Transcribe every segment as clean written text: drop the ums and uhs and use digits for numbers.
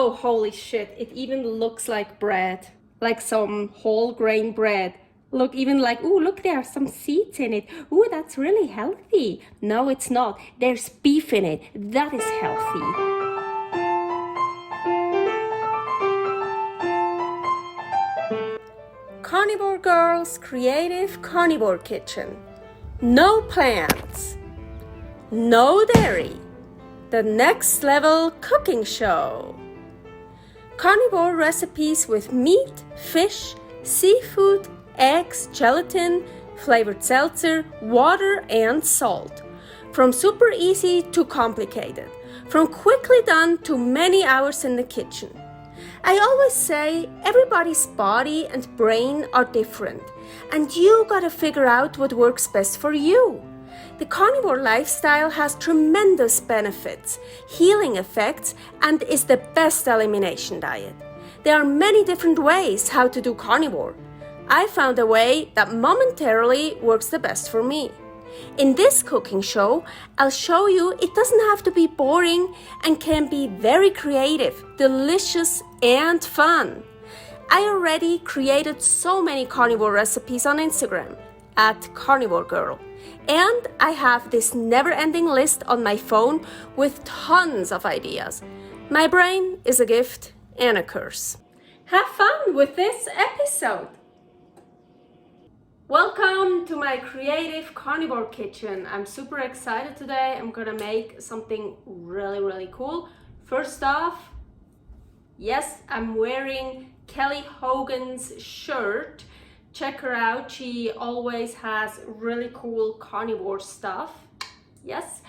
Oh, holy shit, it even looks like bread, like some whole grain bread. Look, even like, ooh, look, there are some seeds in it. Ooh, that's really healthy. No, it's not. There's beef in it. That is healthy. Carnivore Girl's Creative Carnivore Kitchen. No plants. No dairy. The next level cooking show. Carnivore recipes with meat, fish, seafood, eggs, gelatin, flavored seltzer, water, and salt. From super easy to complicated. From quickly done to many hours in the kitchen. I always say everybody's body and brain are different, and you gotta figure out what works best for you. The carnivore lifestyle has tremendous benefits, healing effects, and is the best elimination diet. There are many different ways how to do carnivore. I found a way that momentarily works the best for me. In this cooking show, I'll show you it doesn't have to be boring and can be very creative, delicious, and fun. I already created so many carnivore recipes on Instagram at karnivorgirl. And I have this never-ending list on my phone with tons of ideas. My brain is a gift and a curse. Have fun with this episode. Welcome to my creative carnivore kitchen. I'm super excited today. I'm gonna make something really cool. First off, yes, I'm wearing Kelly Hogan's shirt. Check her out. She always has really cool carnivore stuff. Yes.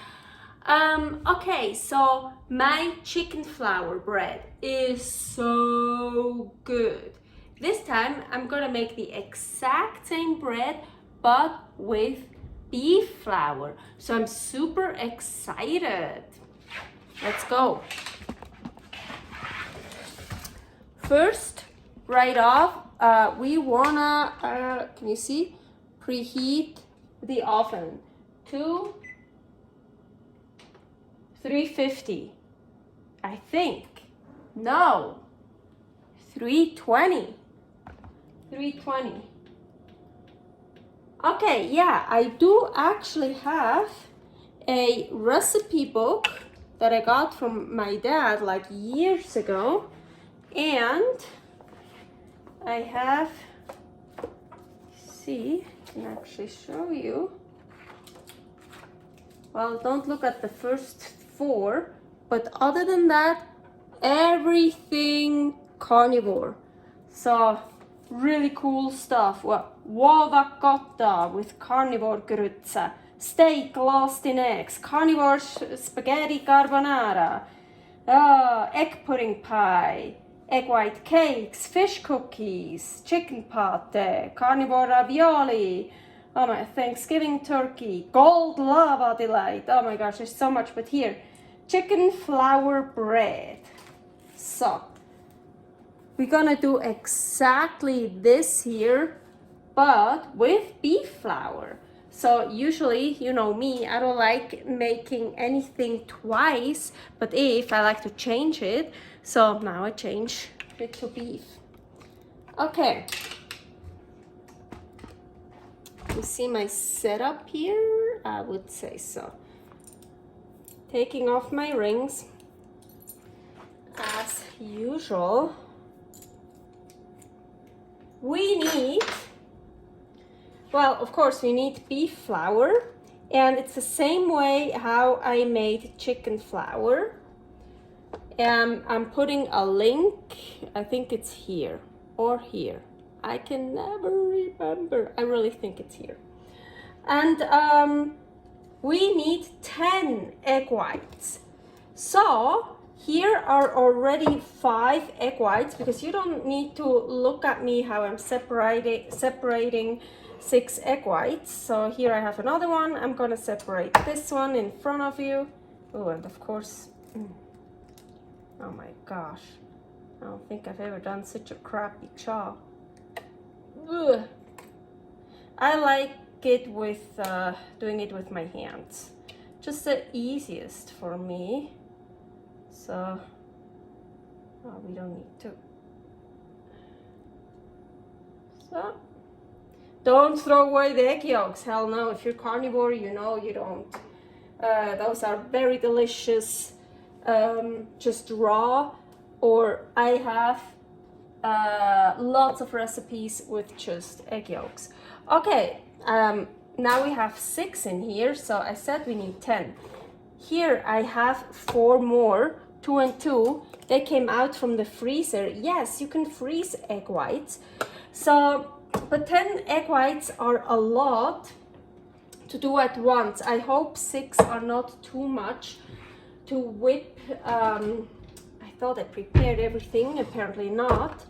Okay, so my chicken flour bread is so good. This time I'm gonna make the exact same bread but with beef flour. So I'm super excited. Let's go. First, right off, we wanna, can you see? Preheat the oven to 350, I think. No, 320. 320. Okay, yeah, I do actually have a recipe book that I got from my dad like years ago, and I have, see, I can actually show you. Well, don't look at the first four, but other than that, everything carnivore. So really cool stuff. Uova cotta with carnivore grütze, steak lost in eggs, carnivore spaghetti carbonara, egg pudding pie, egg white cakes, fish cookies, chicken pate, carnivore ravioli, oh my, Thanksgiving turkey, gold lava delight. Oh my gosh, there's so much. But here, chicken flour bread. So we're gonna do exactly this here, but with beef flour. So usually, you know me, I don't like making anything twice, but if I like to change it, so now I change it to beef. Okay. You see my setup here? I would say so. Taking off my rings, as usual. We need, well, of course, we need beef flour, and it's the same way how I made chicken flour. I'm putting a link, I think it's here or here. I can never remember. I really think it's here. And we need 10 egg whites. So here are already 5 egg whites, because you don't need to look at me how I'm separating 6 egg whites. So here I have another one. I'm gonna separate this one in front of you. Oh, and of course, oh my gosh, I don't think I've ever done such a crappy job. Ugh. I like it with doing it with my hands, just the easiest for me. So Oh, we don't need to. So, don't throw away the egg yolks. Hell no, if you're carnivore, you know you don't. Those are very delicious, just raw, or I have lots of recipes with just egg yolks. Okay, now we have 6 in here, so I said we need 10. Here I have 4 more, 2 and 2. They came out from the freezer. Yes, you can freeze egg whites. So, but 10 egg whites are a lot to do at once. I hope 6 are not too much to whip. I thought I prepared everything, apparently not.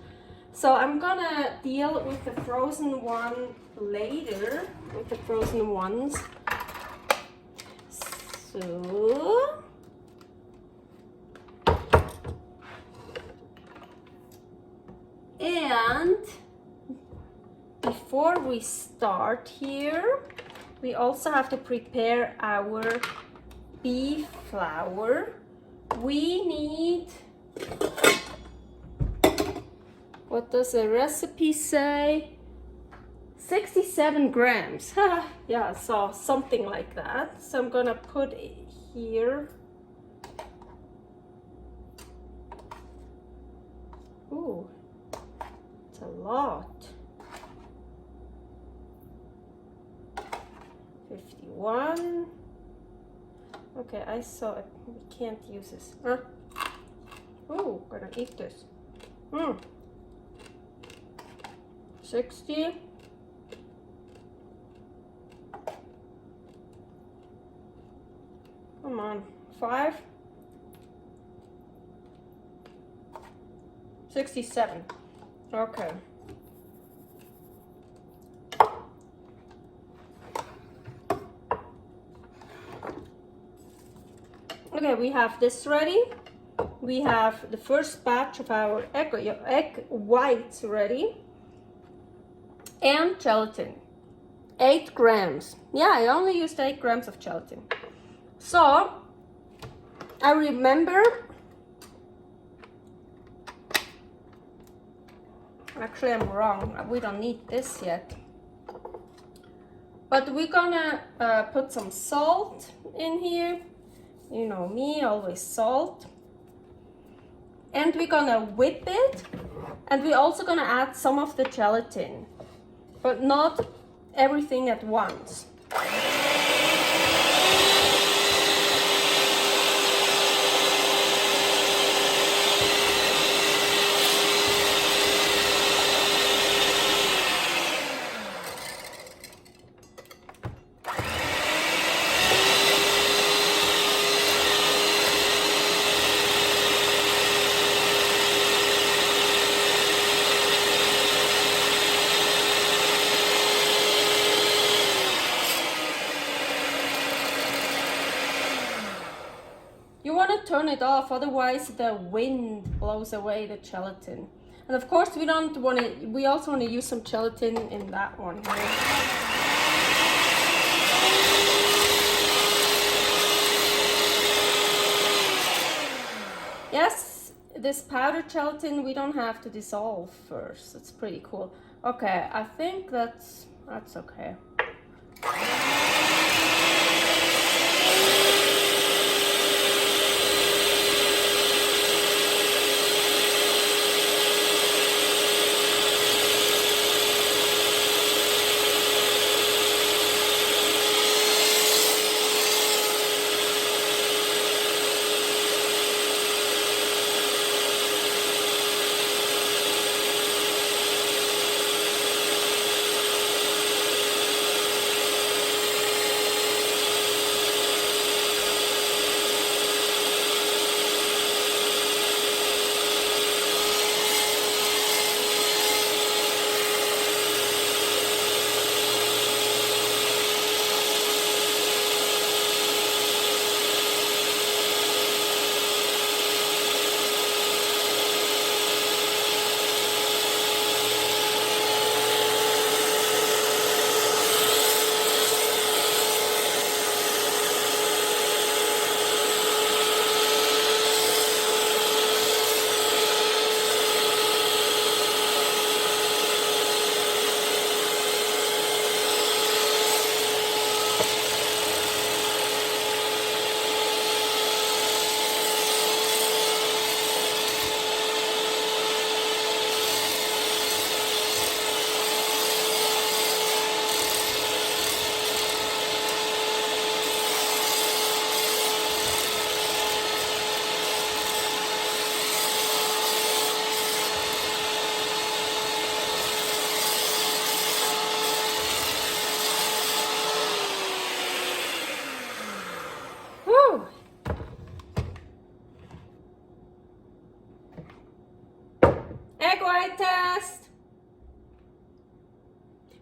So I'm gonna deal with the frozen one later, with the frozen ones. So, and before we start here, we also have to prepare our beef flour. We need, what does the recipe say? 67 grams. Yeah, so something like that. So I'm gonna put it here. Ooh, it's a lot. 51. Okay, I saw it. We can't use this. Huh? Oh, gonna eat this. 60. Come on, 5. 67. Okay. Okay, we have this ready. We have the first batch of our egg whites ready. And gelatin. 8 grams. Yeah, I only used 8 grams of gelatin. So, I remember, actually I'm wrong, we don't need this yet. But we're gonna put some salt in here. You know me, always salt. And we're gonna whip it. And we're also gonna add some of the gelatin, but not everything at once. You want to turn it off, otherwise the wind blows away the gelatin. And of course we don't want to, we also want to use some gelatin in that one here. Yes, this powdered gelatin we don't have to dissolve first. It's pretty cool. Okay, I think that's okay. Egg white test.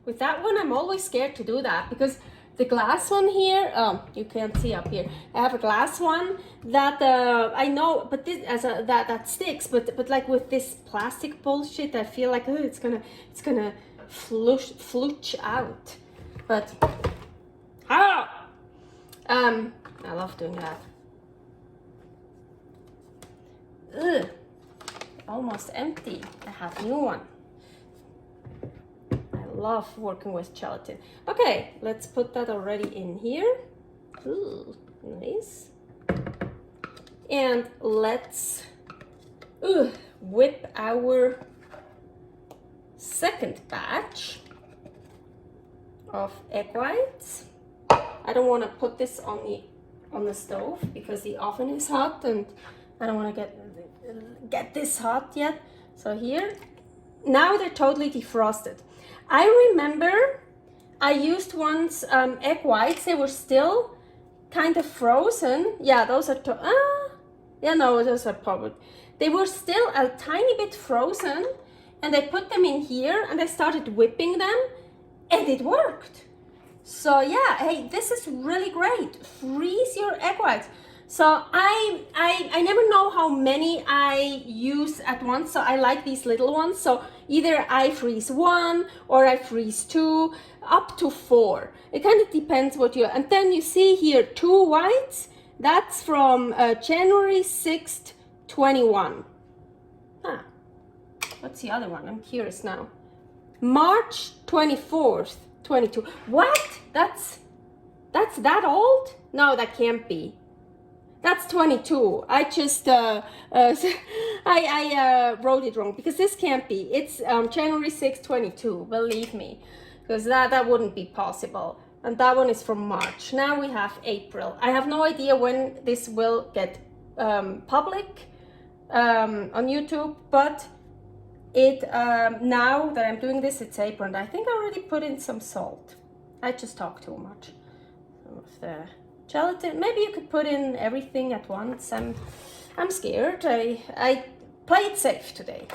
With that one, I'm always scared to do that because the glass one here, you can't see up here. I have a glass one that I know, but this that sticks. But like with this plastic bullshit, I feel like it's gonna flooch out. But I love doing that. Ugh, almost empty. I have new one. I love working with gelatin. Okay, let's put that already in here. Ooh, nice. And let's whip our second batch of egg whites. I don't want to put this on the stove because the oven is hot and I don't want to get this hot yet. So here, now they're totally defrosted. I remember I used once egg whites. They were still kind of frozen. Yeah, those are yeah, no, those are probably. They were still a tiny bit frozen, and I put them in here and I started whipping them, and it worked. So yeah, hey, this is really great. Freeze your egg whites. So I never know how many I use at once, so I like these little ones. So either I freeze 1 or I freeze 2, up to 4. It kind of depends what you. And then you see here 2 whites. That's from January 6th, 21. Huh. What's the other one? I'm curious now. March 24th, 22. What? That's that old? No, that can't be. That's 22. I just I wrote it wrong because this can't be. It's January 6th, 22. Believe me, because that wouldn't be possible. And that one is from March. Now we have April. I have no idea when this will get public on YouTube, but it now that I'm doing this, it's April, and I think I already put in some salt. I just talk too much. Some of the gelatin. Maybe you could put in everything at once. I'm scared. I play it safe today.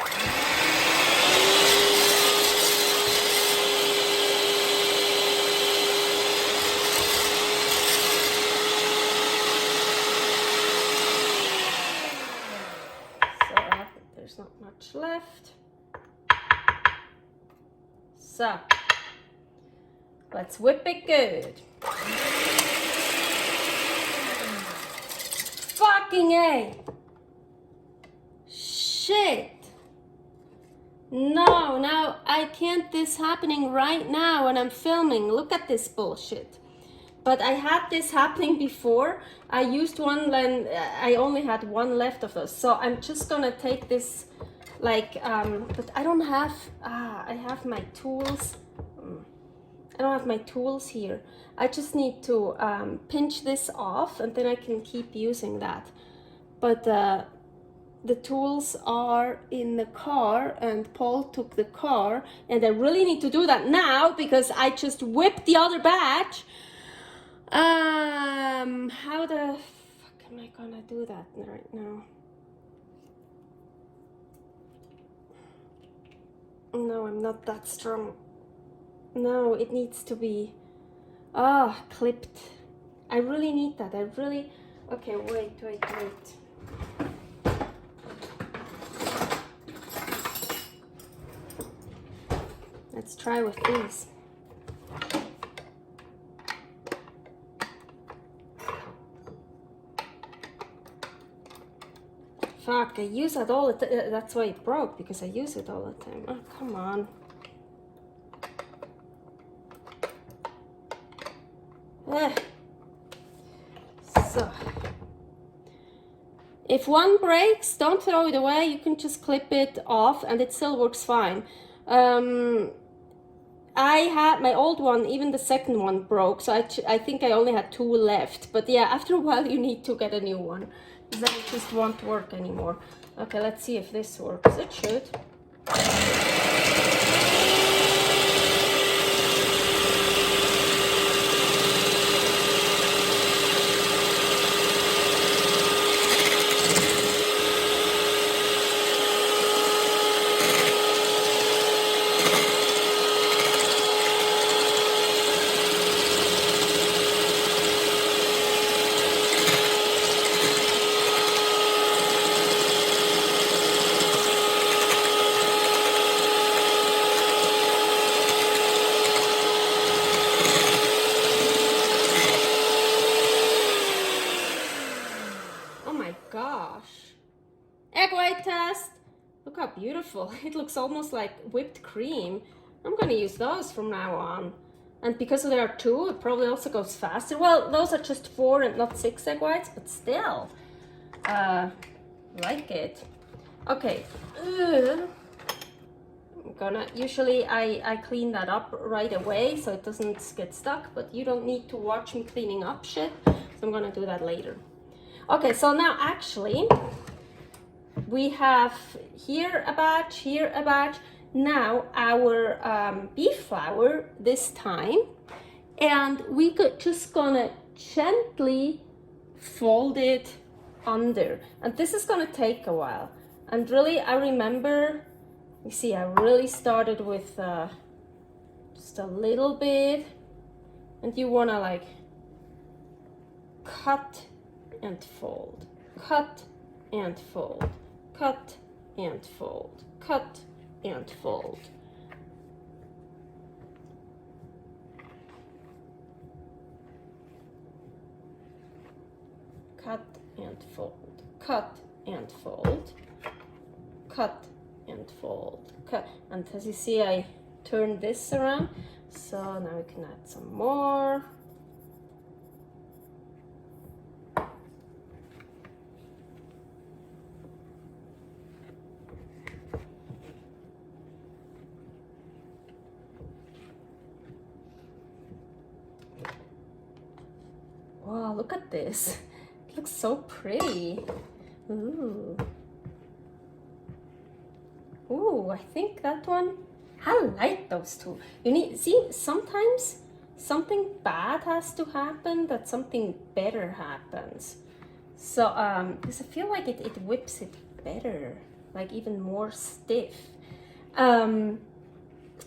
So there's not much left. So let's whip it good. Fucking A. Shit. No, now I can't this happening right now when I'm filming. Look at this bullshit. But I had this happening before. I used one when I only had one left of those. So I'm just gonna take this like, but I don't have, I have my tools. I don't have my tools here. I just need to pinch this off and then I can keep using that. But the tools are in the car and Paul took the car and I really need to do that now because I just whipped the other batch. How the fuck am I gonna do that right now? No, I'm not that strong. No, it needs to be clipped. I really need that. I really. Okay, wait. Let's try with these. Fuck, I use it all the time. That's why it broke, because I use it all the time. Oh, come on. So, if one breaks, don't throw it away. You can just clip it off and it still works fine. I had my old one, even the second one broke, so I think I only had 2 left. But yeah, after a while you need to get a new one, because then it just won't work anymore. Okay, let's see if this works. It should. Look how beautiful. It looks almost like whipped cream. I'm gonna use those from now on. And because there are 2, it probably also goes faster. Well, those are just 4 and not 6 egg whites, but still, like it. Okay, I'm gonna, usually I clean that up right away so it doesn't get stuck, but you don't need to watch me cleaning up shit, so I'm gonna do that later. Okay, so now actually, we have here a batch, here a batch. Now our beef flour this time, and we could just gonna gently fold it under, and this is gonna take a while. And really, I remember, you see, I really started with just a little bit, and you wanna like cut and fold, cut and fold, cut and fold, cut and fold. Cut and fold, cut and fold, cut and fold, cut. And as you see, I turn this around, so now we can add some more. Wow, look at this. It looks so pretty. Ooh. Ooh, I think that one, I like those 2. You need, see, sometimes something bad has to happen that something better happens. So, because I feel like it whips it better, like even more stiff. I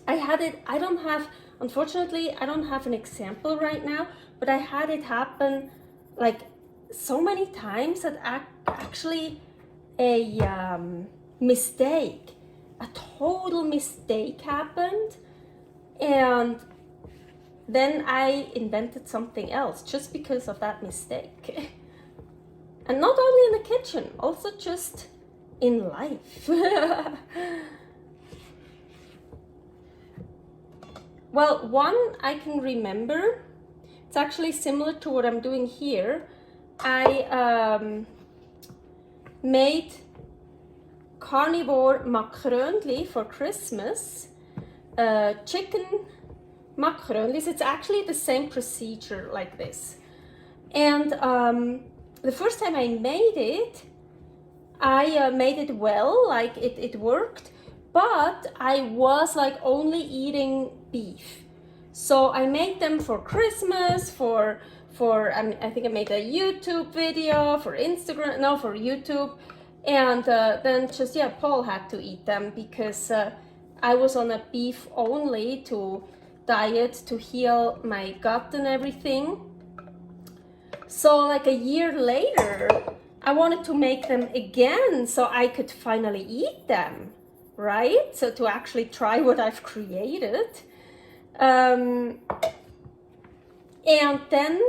had it, I don't have, unfortunately, I don't have an example right now, but I had it happen like so many times that actually a mistake, a total mistake happened, and then I invented something else just because of that mistake. And not only in the kitchen, also just in life. Well, one I can remember, it's actually similar to what I'm doing here. I made Carnivore macaroni for Christmas, chicken macaronis. It's actually the same procedure like this. And the first time I made it, I made it well, like it worked, but I was like only eating beef. So I made them for Christmas, for I think I made a YouTube video for Instagram, no, for YouTube. And then just, yeah, Paul had to eat them because I was on a beef only to diet to heal my gut and everything. So like a year later, I wanted to make them again so I could finally eat them, right? So to actually try what I've created. And then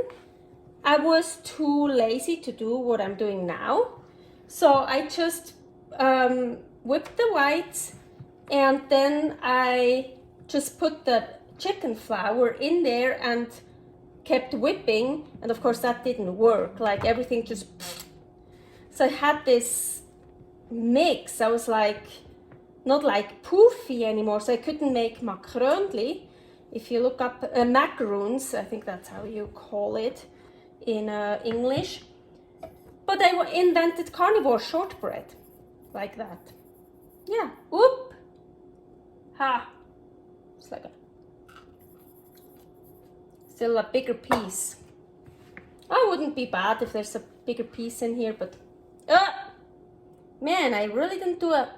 I was too lazy to do what I'm doing now. So I just whipped the whites, and then I just put the chicken flour in there and kept whipping, and of course that didn't work, like everything just, so I had this mix. I was like, not like poofy anymore, so I couldn't make macaroni. If you look up macaroons, I think that's how you call it in English. But I invented carnivore shortbread, like that. Yeah, whoop, ha, it's like a, still a bigger piece. I wouldn't be bad if there's a bigger piece in here, but man, I really didn't do a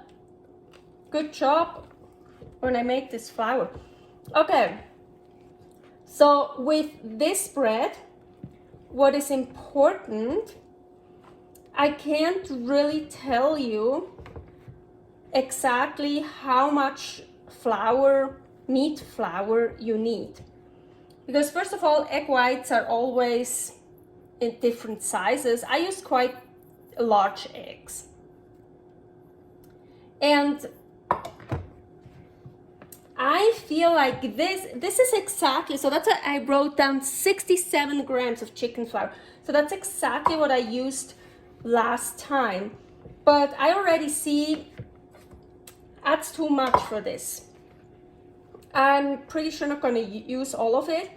good job when I made this flour. Okay, so with this bread, what is important, I can't really tell you exactly how much flour, meat flour you need. Because first of all, egg whites are always in different sizes. I use quite large eggs. And I feel like this is exactly, so that's what I wrote down, 67 grams of chicken flour. So that's exactly what I used last time. But I already see that's too much for this. I'm pretty sure not going to use all of it.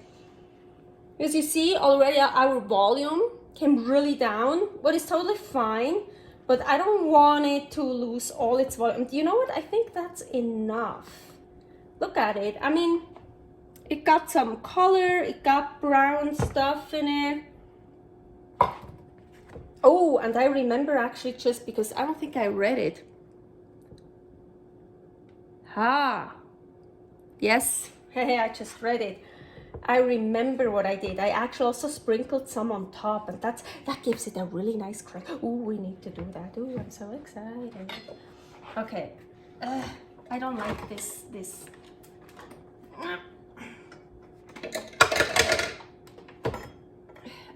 Because you see already our volume came really down, what is totally fine. But I don't want it to lose all its volume. You know what? I think that's enough. Look at it. I mean, it got some color, it got brown stuff in it. Oh, and I remember actually, just because I don't think I read it. Yes, hey, I just read it. I remember what I did. I actually also sprinkled some on top, and that gives it a really nice crack. Oh, we need to do that. Oh, I'm so excited. Okay, I don't like this.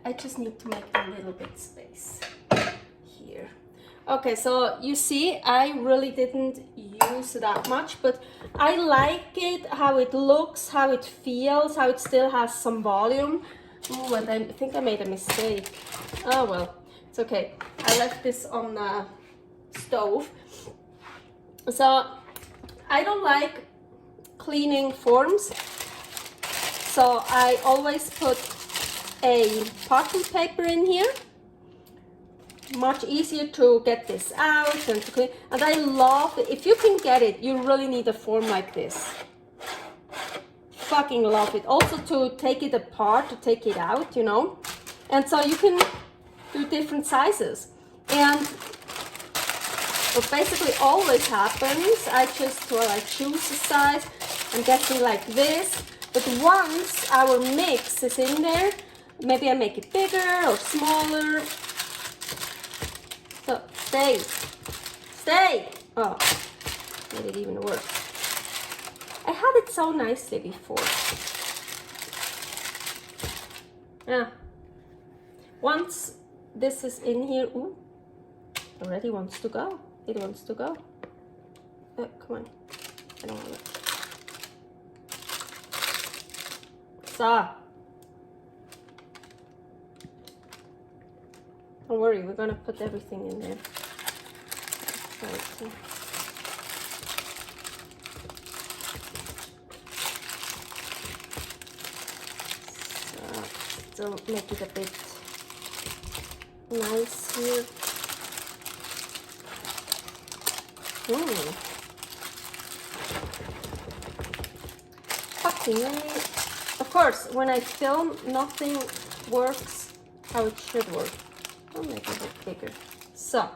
I just need to make a little bit space here. Okay, so you see, I really didn't use that much, but I like it, how it looks, how it feels, how it still has some volume. Oh, and I think I made a mistake. Oh well, it's okay. I left this on the stove. So I don't like cleaning forms, so I always put a parchment paper in here. Much easier to get this out and to clean. And I love it. If you can get it, you really need a form like this. Fucking love it. Also to take it apart, to take it out, you know. And so you can do different sizes. And what basically always happens, I just choose a size. I'm getting like this. But once our mix is in there, maybe I make it bigger or smaller. So, stay. Oh, made it even worse. I had it so nicely before. Yeah. Once this is in here, ooh, already wants to go. It wants to go. Come on. I don't want it. So. Don't worry, we're gonna put everything in there. So make it a bit nice here. Fucking of course, when I film, nothing works how it should work. I'll make it a bit bigger. So,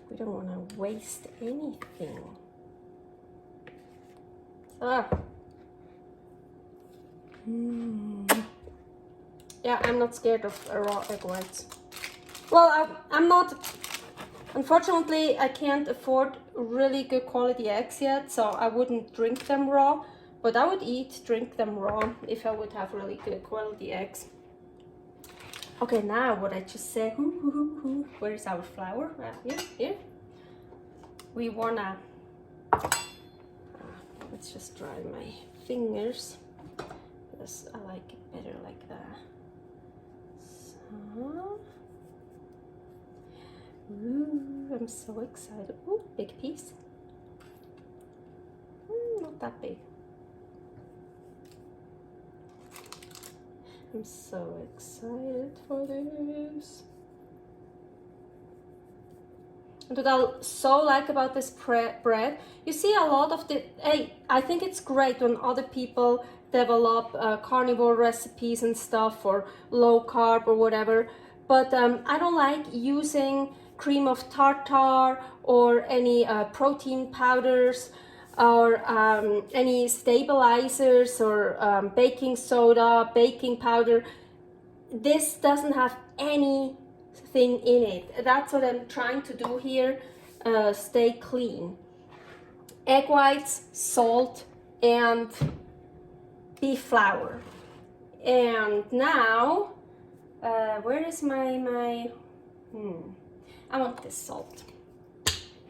we don't want to waste anything. Yeah, I'm not scared of raw egg whites. Well, I'm not, unfortunately, I can't afford really good quality eggs yet, so I wouldn't drink them raw, but I would drink them raw if I would have really good quality eggs. Okay, now what I just said, where's our flour? Here. We wanna, let's just dry my fingers, because I like it better like that. So. Ooh, I'm so excited. Ooh, big piece. Not that big. I'm so excited for this. And what I so like about this bread, you see a lot of the, I think it's great when other people develop carnivore recipes and stuff, or low carb or whatever, but I don't like using cream of tartar or any protein powders or any stabilizers or baking soda, baking powder. This doesn't have anything in it. That's what I'm trying to do here, stay clean. egg whites, salt, and beef flour. And now, where is my I want this salt,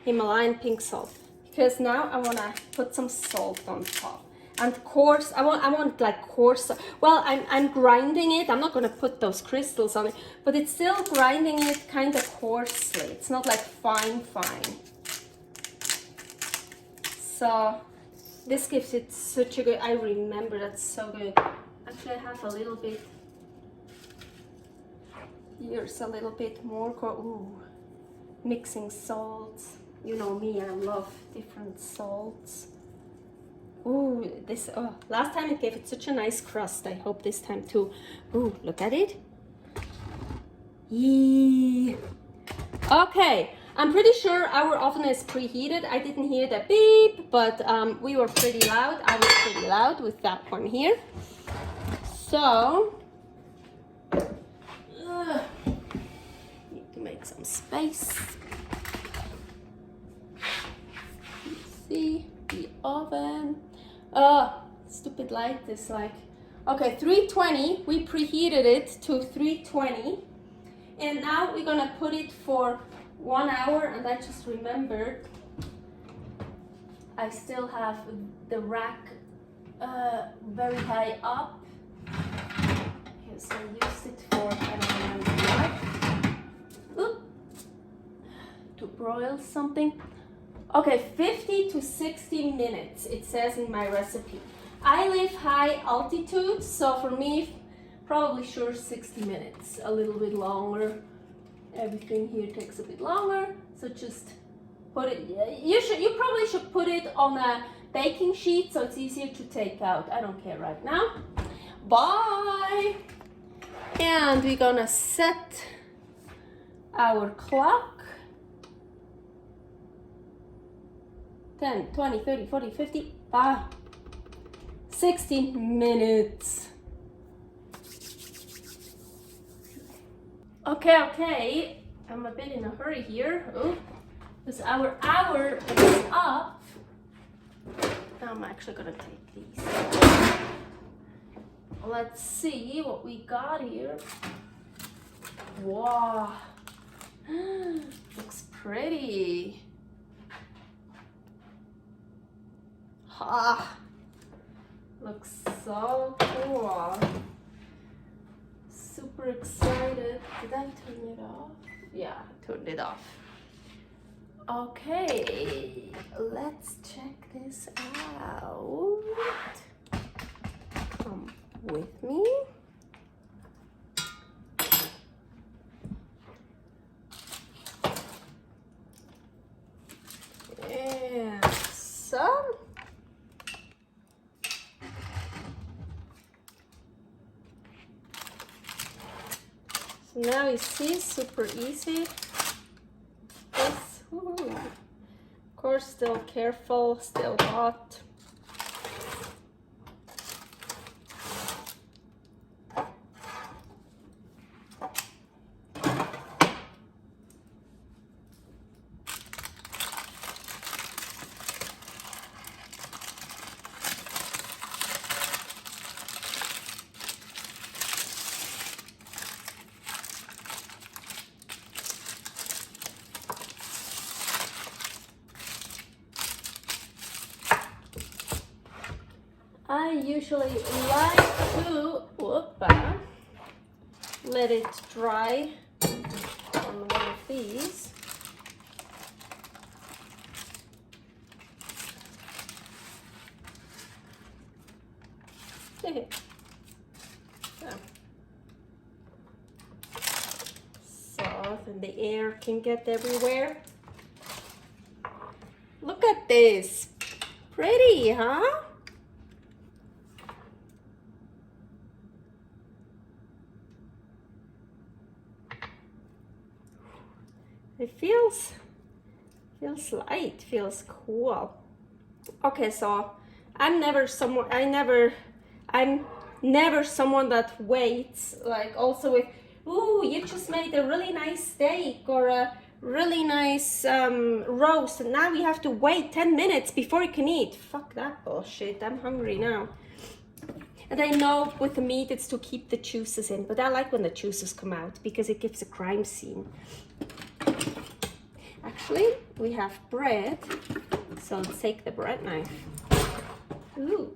Himalayan pink salt, because now I want to put some salt on top. And coarse, I want like coarse, well, I'm grinding it. I'm not going to put those crystals on it, but it's still grinding it kind of coarsely. It's not like fine. So this gives it such a good, I remember that's so good. Actually, I have a little bit, here's a little bit more, ooh, mixing salts. You know me, I love different salts. Ooh, this, oh, last time it gave it such a nice crust. I hope this time too. Ooh, look at it. Yee. Okay, I'm pretty sure our oven is preheated. I didn't hear the beep, but we were pretty loud. I was pretty loud with that one here. So, need to make some space. Let's see the oven. Stupid light is like, okay, 320. We preheated it to 320, and now we're gonna put it for 1 hour. And I just remembered I still have the rack very high up because I used it for, I don't remember what, to broil something. Okay, 50 to 60 minutes, it says in my recipe. I live high altitude, so for me, probably sure 60 minutes, a little bit longer. Everything here takes a bit longer, so just put it, you probably should put it on a baking sheet so it's easier to take out. I don't care right now. Bye! And we're gonna set our clock. 10, 20, 30, 40, 50, 60 minutes. Okay, I'm a bit in a hurry here. Oh, because our hour is up. I'm actually gonna take these. Let's see what we got here. Wow, looks pretty. Looks so cool. Super excited. Did I turn it off? Yeah, I turned it off. Okay, let's check this out. Come with me. And some. So now you see, super easy. This, of course, still careful, still hot. I usually like to let it dry on one of these. So then the air can get everywhere. Look at this. Pretty, huh? It feels light, feels cool. Okay, so I'm never someone that waits, like also with, ooh, you just made a really nice steak or a really nice roast, and now we have to wait 10 minutes before you can eat. Fuck that bullshit. I'm hungry now. And I know with the meat it's to keep the juices in, but I like when the juices come out because it gives a crime scene. Actually, we have bread, so let's take the bread knife. Ooh,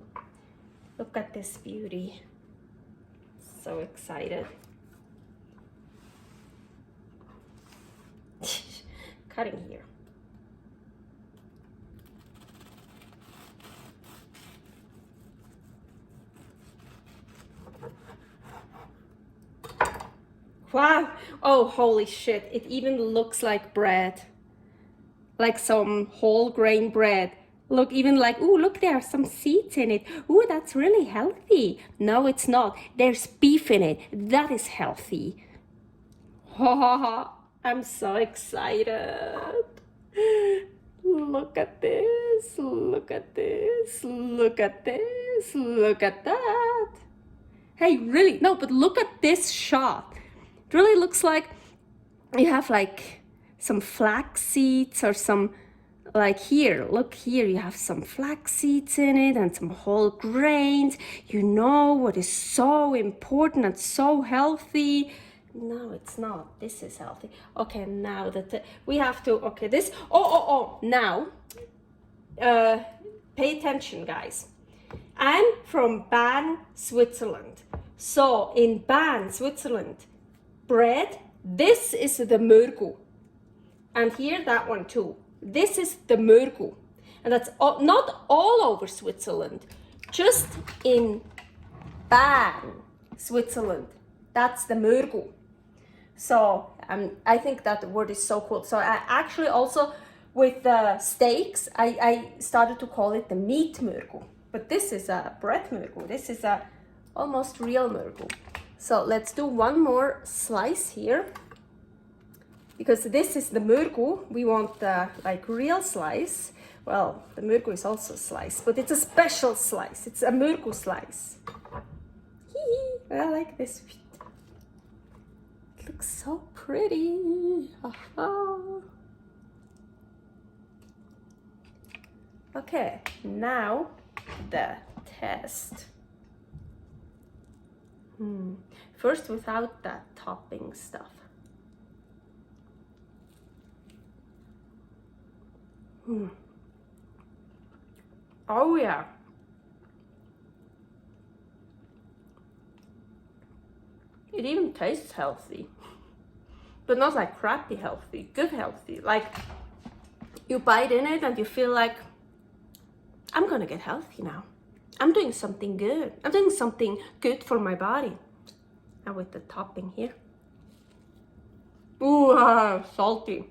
look at this beauty. So excited. Cutting here. Wow, oh holy shit, it even looks like bread. Like some whole grain bread. Look, even like, ooh, look, there are some seeds in it. Ooh, that's really healthy. No, it's not. There's beef in it. That is healthy. Ha ha ha, I'm so excited. Look at this, look at this, look at this, look at that. Hey, really, no, but look at this shot. It really looks like you have like some flax seeds or some, like here, look here, you have some flax seeds in it and some whole grains. You know what is so important and so healthy. No, it's not. This is healthy. Okay, now that we have to, okay, this, now, pay attention, guys. I'm from Bern, Switzerland. So in Bern, Switzerland, bread, this is the mürgu. And here, that one too. This is the mürgu. And that's not all over Switzerland, just in Bern, Switzerland. That's the mürgu. So I think that word is so cool. So I actually also, with the steaks, I started to call it the meat mürgu. But this is a bread mürgu. This is a almost real mürgu. So let's do one more slice here. Because this is the mürgu. We want the like real slice. Well, the mürgu is also a slice, but it's a special slice. It's a mürgu slice. I like this. It looks so pretty. Okay, now the test. First, without that topping stuff. Oh yeah. It even tastes healthy. But not like crappy healthy, good healthy. Like you bite in it and you feel like, I'm gonna get healthy now. I'm doing something good. I'm doing something good for my body. Now with the topping here. Ooh, salty.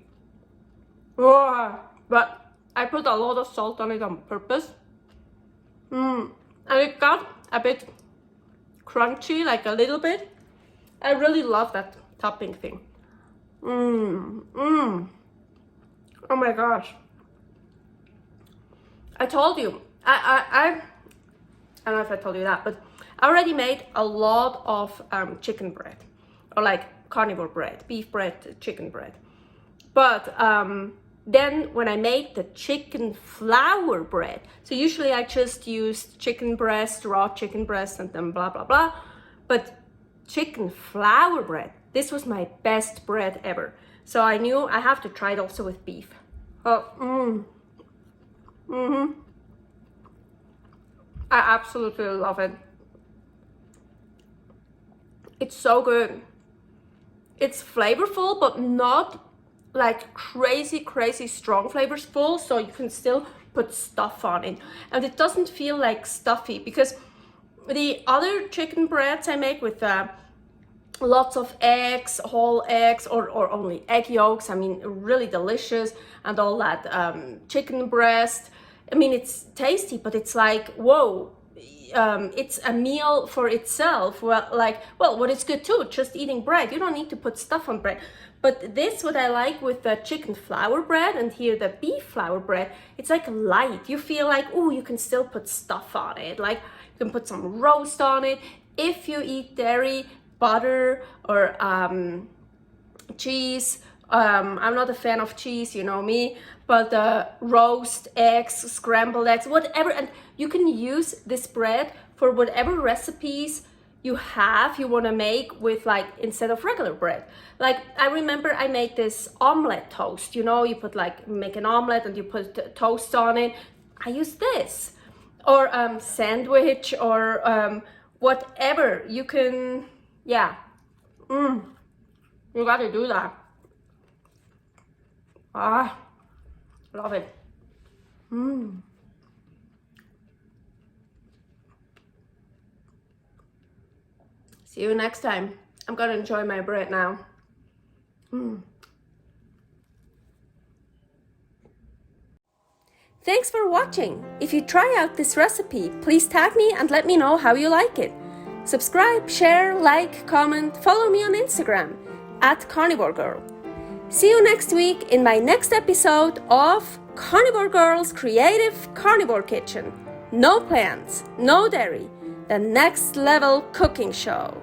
But I put a lot of salt on it on purpose. And it got a bit crunchy, like a little bit. I really love that topping thing. Oh my gosh. I told you, I don't know if I told you that, but I already made a lot of chicken bread, or like carnivore bread, beef bread, chicken bread. But then when I made the chicken flour bread, so usually I just used chicken breast, raw chicken breast, and then blah, blah, blah. But chicken flour bread, this was my best bread ever. So I knew I have to try it also with beef. I absolutely love it. It's so good. It's flavorful, but not like crazy strong flavors full, so you can still put stuff on it. And it doesn't feel like stuffy, because the other chicken breads I make with lots of eggs, whole eggs, or only egg yolks, I mean, really delicious, and all that chicken breast. I mean, it's tasty, but it's like, whoa, it's a meal for itself. Well, what is good too, just eating bread. You don't need to put stuff on bread. But this, what I like with the chicken flour bread, and here the beef flour bread, it's like light. You feel like, oh, you can still put stuff on it. Like you can put some roast on it. If you eat dairy, butter, or cheese, I'm not a fan of cheese, you know me, but roast eggs, scrambled eggs, whatever. And you can use this bread for whatever recipes you want to make with, like, instead of regular bread. Like, I remember I made this omelette toast, you know, you put, like, make an omelette and you put toast on it. I use this. Or sandwich, or whatever. You can, yeah. You gotta do that. Love it. See you next time. I'm gonna enjoy my bread now. Thanks for watching. If you try out this recipe, please tag me and let me know how you like it. Subscribe, share, like, comment, follow me on Instagram @carnivorgirl. See you next week in my next episode of Carnivore Girl's Creative Carnivore Kitchen. No plants, no dairy, the next level cooking show.